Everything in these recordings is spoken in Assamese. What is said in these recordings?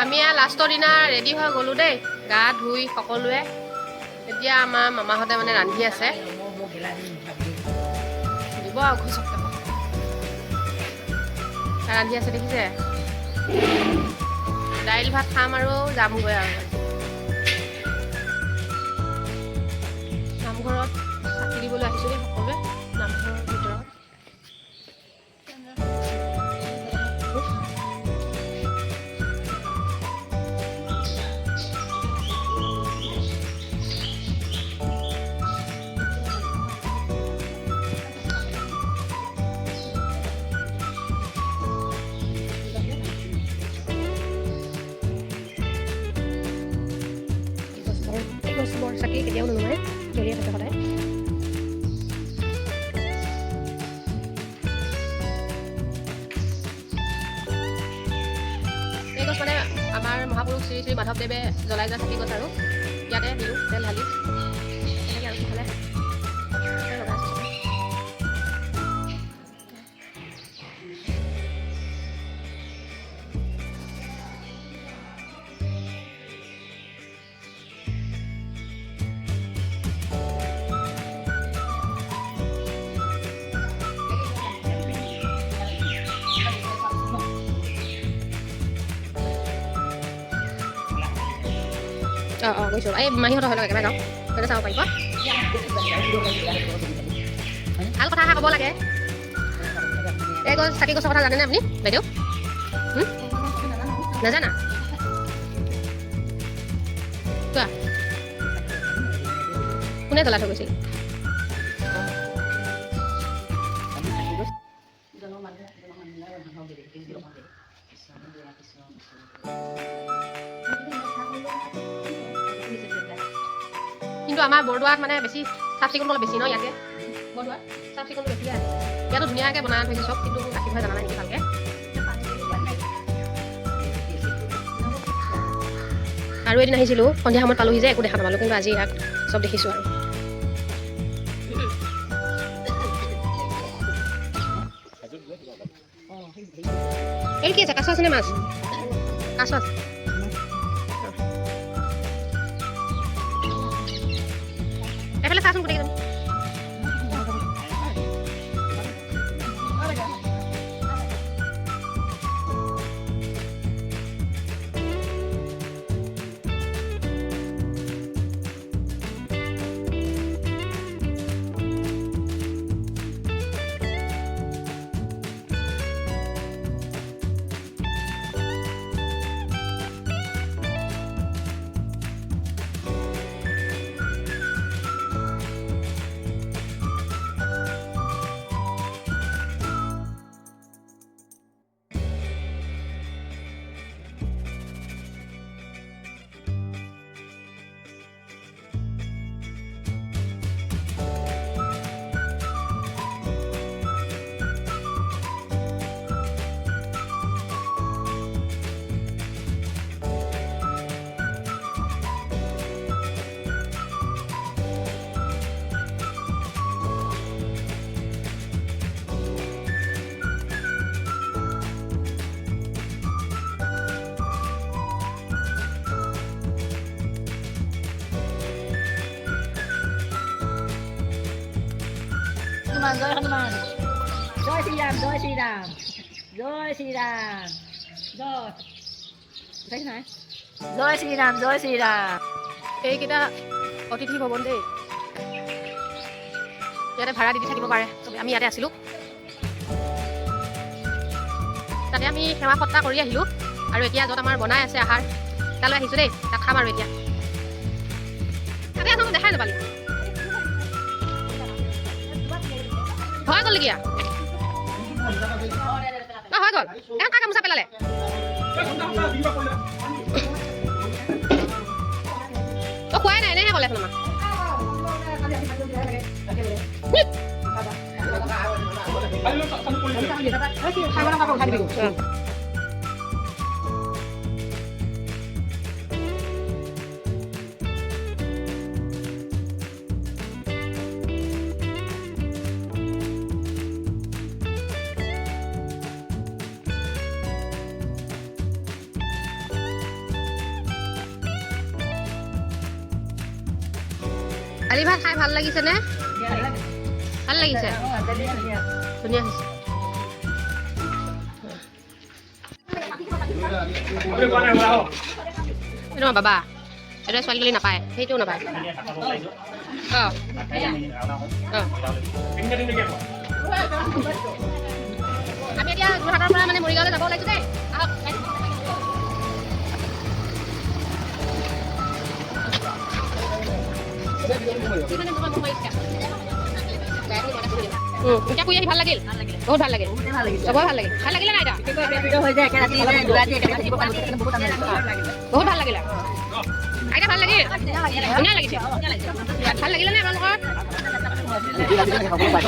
আমি লাষ্টৰ দিনা ৰেডি হৈ গ'লোঁ দেই, গা ধুই সকলোৱে। এতিয়া আমাৰ মামাহঁতে মানে ৰান্ধি আছে, দিব আৰু ঘচককৈ ৰান্ধি আছে দেখিছে। দাইল ভাত খাম আৰু যামগৈ আৰু নামঘৰত চাকি দিবলৈ আহিছোঁ দেই সকলোৱে, নামঘৰৰ ভিতৰত। বৰ চাকি কেতিয়াও নুনুমাই, জ্বলিয়ে থাকে সদায়। এই গছ মানে আমাৰ মহাপুৰুষ শ্ৰী শ্ৰী মাধৱদেৱে জ্বলাই যোৱা চাকি গছ আৰু ইয়াতে দিলোঁ তেল ঢালি এনেকৈ আৰু সিফালে লগাই আছোঁ। অঁ গৈছোঁ, এই মাহীহঁতৰ হৈ লওক একেবাৰে যাওঁ, সেইটো চাব পাৰিব। ভাল কথা ক'ব লাগে। এই গছ চাকি গছৰ কথা জানেনে আপুনি বাইদেউ? নাজানা? কোৱা, কোনে জ্বলাই থৈ গৈছিল? কিন্তু আমাৰ বৰদোৱাত মানে বেছি চাফ চিকুণ অলপ বেছি ন, ইয়াতে বৰদোৱাত চাফ চিকুণটো বেছি আছে। ইয়াতো ধুনীয়াকৈ বনাই থৈছে চব, কিন্তু ৰাখিবহে জানা নাই নেকি ভালকৈ। আৰু এদিন আহিছিলোঁ, সন্ধিয়া সময়ত পালোহি যে একো দেখা নাপালোঁ, কিন্তু আজি ইয়াত চব দেখিছোঁ আৰু। এই কি আছে, কাছ আছেনে মাছ? কাছ আছে। এফালে চাচোন গোটেইকেইজন। জয় হনুমান, জয় শ্রীরাম, জয় শ্রীরাম, জয় শ্রীরাম, জয় শ্রীরাম, জয় শ্রীরাম। এইকেইটা অতিথি ভৱন দেই, ইয়াতে ভাড়া দি থাকিব পাৰে চবে। আমি ইয়াতে আছিলোঁ, তাতে আমি সেৱা সৎকাৰ কৰি আহিলোঁ। আৰু এতিয়া য'ত আমাৰ বনাই আছে আহাৰ, তালৈ আহিছোঁ দেই, তাত খাম আৰু এতিয়া। তাতে আছোঁ, দেখাই নাপালি হৈ গ'ল নেকি? হৈ গ'ল, এখন কাৰ গামোচা পেলালে? তই খোৱাই নাই, এনেহে ক'লে আমাক। দালি ভাত খাই ভাল লাগিছে নে? ভাল লাগিছে? ধুনীয়া হৈছে। এইটো বাবা এইটো ছোৱালী নাপায়, সেইটোও নাপায়। অঁ আমি এতিয়া যোৰহাটৰ পৰা মানে মৰিগাঁৱলৈ যাব ওলাইছোঁ দেই। আহক। এতিয়া শুই আহি ভাল লাগিল? বহুত ভাল লাগিল। চবৰে ভাল লাগিল। ভাল লাগিলে নাই এতিয়া? বহুত ভাল লাগিলে। আইতা ভাল লাগিল? ধুনীয়া লাগিছে। ভাল লাগিলে নে আপোনালোকৰ?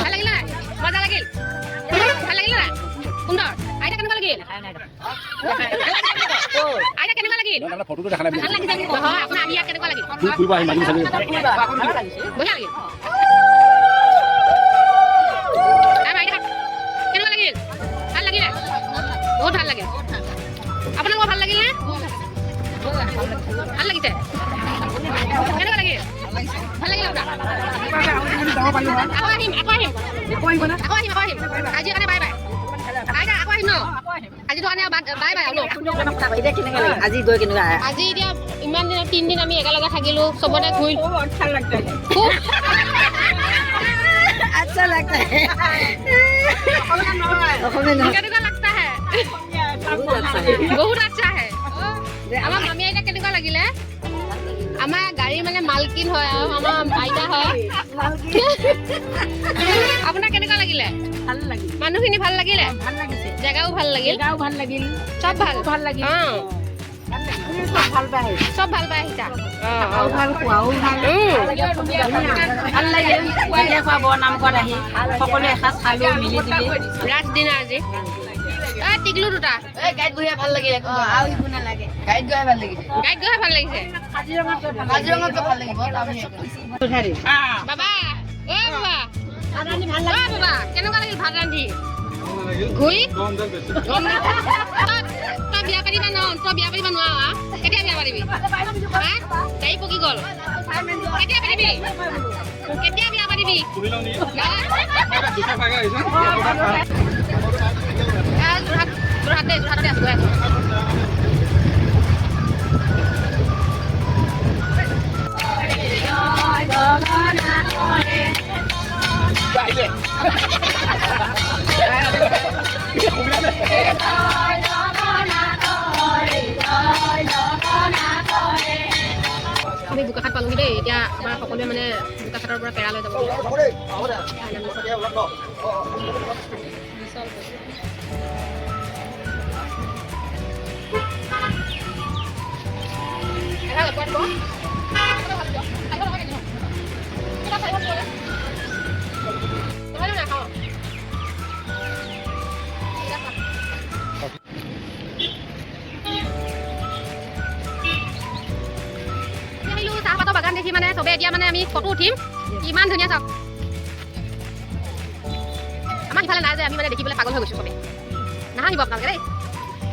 ভাল লাগিলে নাই? মজা লাগিল? ভাল লাগিলে নাই? সুন্দৰ। আইতা কেনেকুৱা লাগিল? আইতা কেনেকুৱা লাগিল? ফটোটো দেখা নাই নহয়, আপোনাৰ আহি ইয়াত কেনেকুৱা লাগিল? ফুৰিব আহিম বঢ়িয়া লাগিল। কেনেকুৱা লাগিল? ভাল লাগিলে? বহুত ভাল লাগিল। আপোনালোকৰ ভাল লাগিল নে? ভাল লাগিছে? কেনেকুৱা লাগিল? ভাল লাগিল আপোনাৰ? আকৌ আহিম। আজিৰ কাৰণে বাই বাই। আইতা আকৌ আহিম ন? আজিৰ কাৰণে বাই বাই ন? আজি গৈ কেনেকুৱা? আজি এতিয়া ইমান দিন 3 দিন আমি একেলগে থাকিলো, চবতে ঘূৰি अच्छा लगता है কেনেকুৱা লাগতা হে? বহুত আচ্ছা হে। আমাৰ মামী আইতা কেনেকুৱা লাগিলে? আমাৰ গাড়ী মানে মালকিন হয় আৰু আমাৰ আইতা হয়। আপোনাৰ কেনেকুৱা লাগিলে? ভাল লাগিল। মানুহখিনি ভাল লাগিলে? ভাল লাগিছে। জেগাও ভাল লাগিল? ভাল লাগিল। চব ভাল লাগিল। চব ভাল পাই আহিছা? ভাল খোৱাও ভাল। ভাল লাগিল। বৰ নামঘৰত আহি সকলোৱে এসাঁজ খালো মিলি জুলি। লাষ্ট দিনা আজি টিকলু দুটা গাইড বহিয়া ভাল লাগিল। আৰু একো নালাগে। গাইড গৈহে ভাল লাগিছে। ভাল লাগিছে। কাজিৰঙাত ভাল লাগিব। বাবা বাবা কেনেকুৱা লাগিল ভাত ৰান্ধি? ঘূৰি তই বিয়া পাতিবা নোৱাৰ? কেতিয়া বিয়া পাতিবি? গাড়ী পকি গ'ল। কেতিয়া বিয়া পাতিবি? যোৰহাটতে আছো গৈ আছো। আমি বোকাখাট পালোহি দেই। এতিয়া আমাৰ সকলোৱে মানে বোকাখাটৰ পৰা কেৰালৈ যাব। চাহপাতৰ বাগান দেখি মানে চবে এতিয়া মানে আমি ফটো উঠিম। ইমান ধুনীয়া চাওক। আমাৰ সিফালে নাই যে আমি মানে দেখি পেলাই পাগল হৈ গৈছো চবে। নাহাঁহিব আপোনালোকে দেই।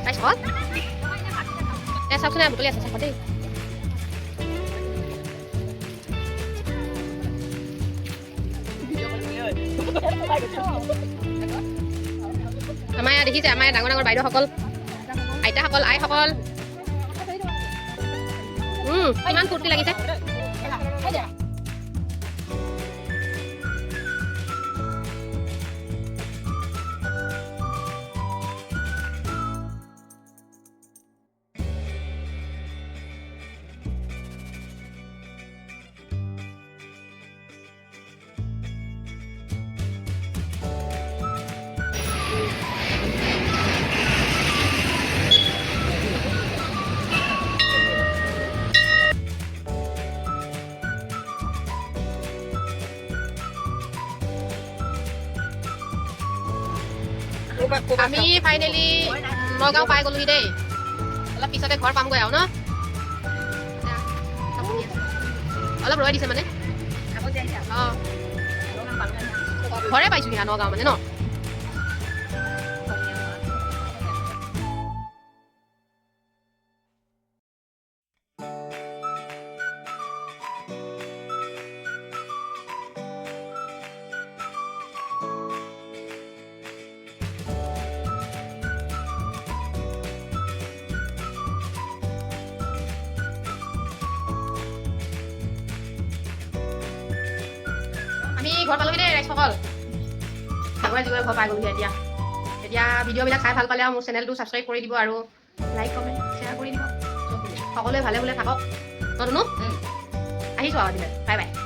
তাই চাওক চাওকচোন বুটলি আছে চাওক দেই। আমাৰ ইয়াত দেখিছে আমাৰ ডাঙৰ ডাঙৰ বাইদেউসকল, আইতাসকল, আইসকল। কিমান ফূৰ্তি লাগিছে। আমি ফাইনেলি নগাঁও পাই গ'লোহি দেই। অলপ পিছতে ঘৰ পামগৈ আৰু ন? অলপ ৰৈ দিছে মানে। অঁ ঘৰে পাইছোহি নগাঁও মানে ন? আমি ঘৰ পালোহি দেই ৰাইজসকল ভাগৰে জিগৰে ঘৰ পাই গ'লোহি এতিয়া ভিডিঅ'বিলাক চাই ভাল পালে আৰু মোৰ চেনেলটো ছাবস্ক্ৰাইব কৰি দিব আৰু লাইক কমেণ্ট শ্বেয়াৰ কৰি দিব সকলোৱে ভালে ভালে থাকক ন ধুনু আহিছোঁ আৰু আজিলৈ বাই বাই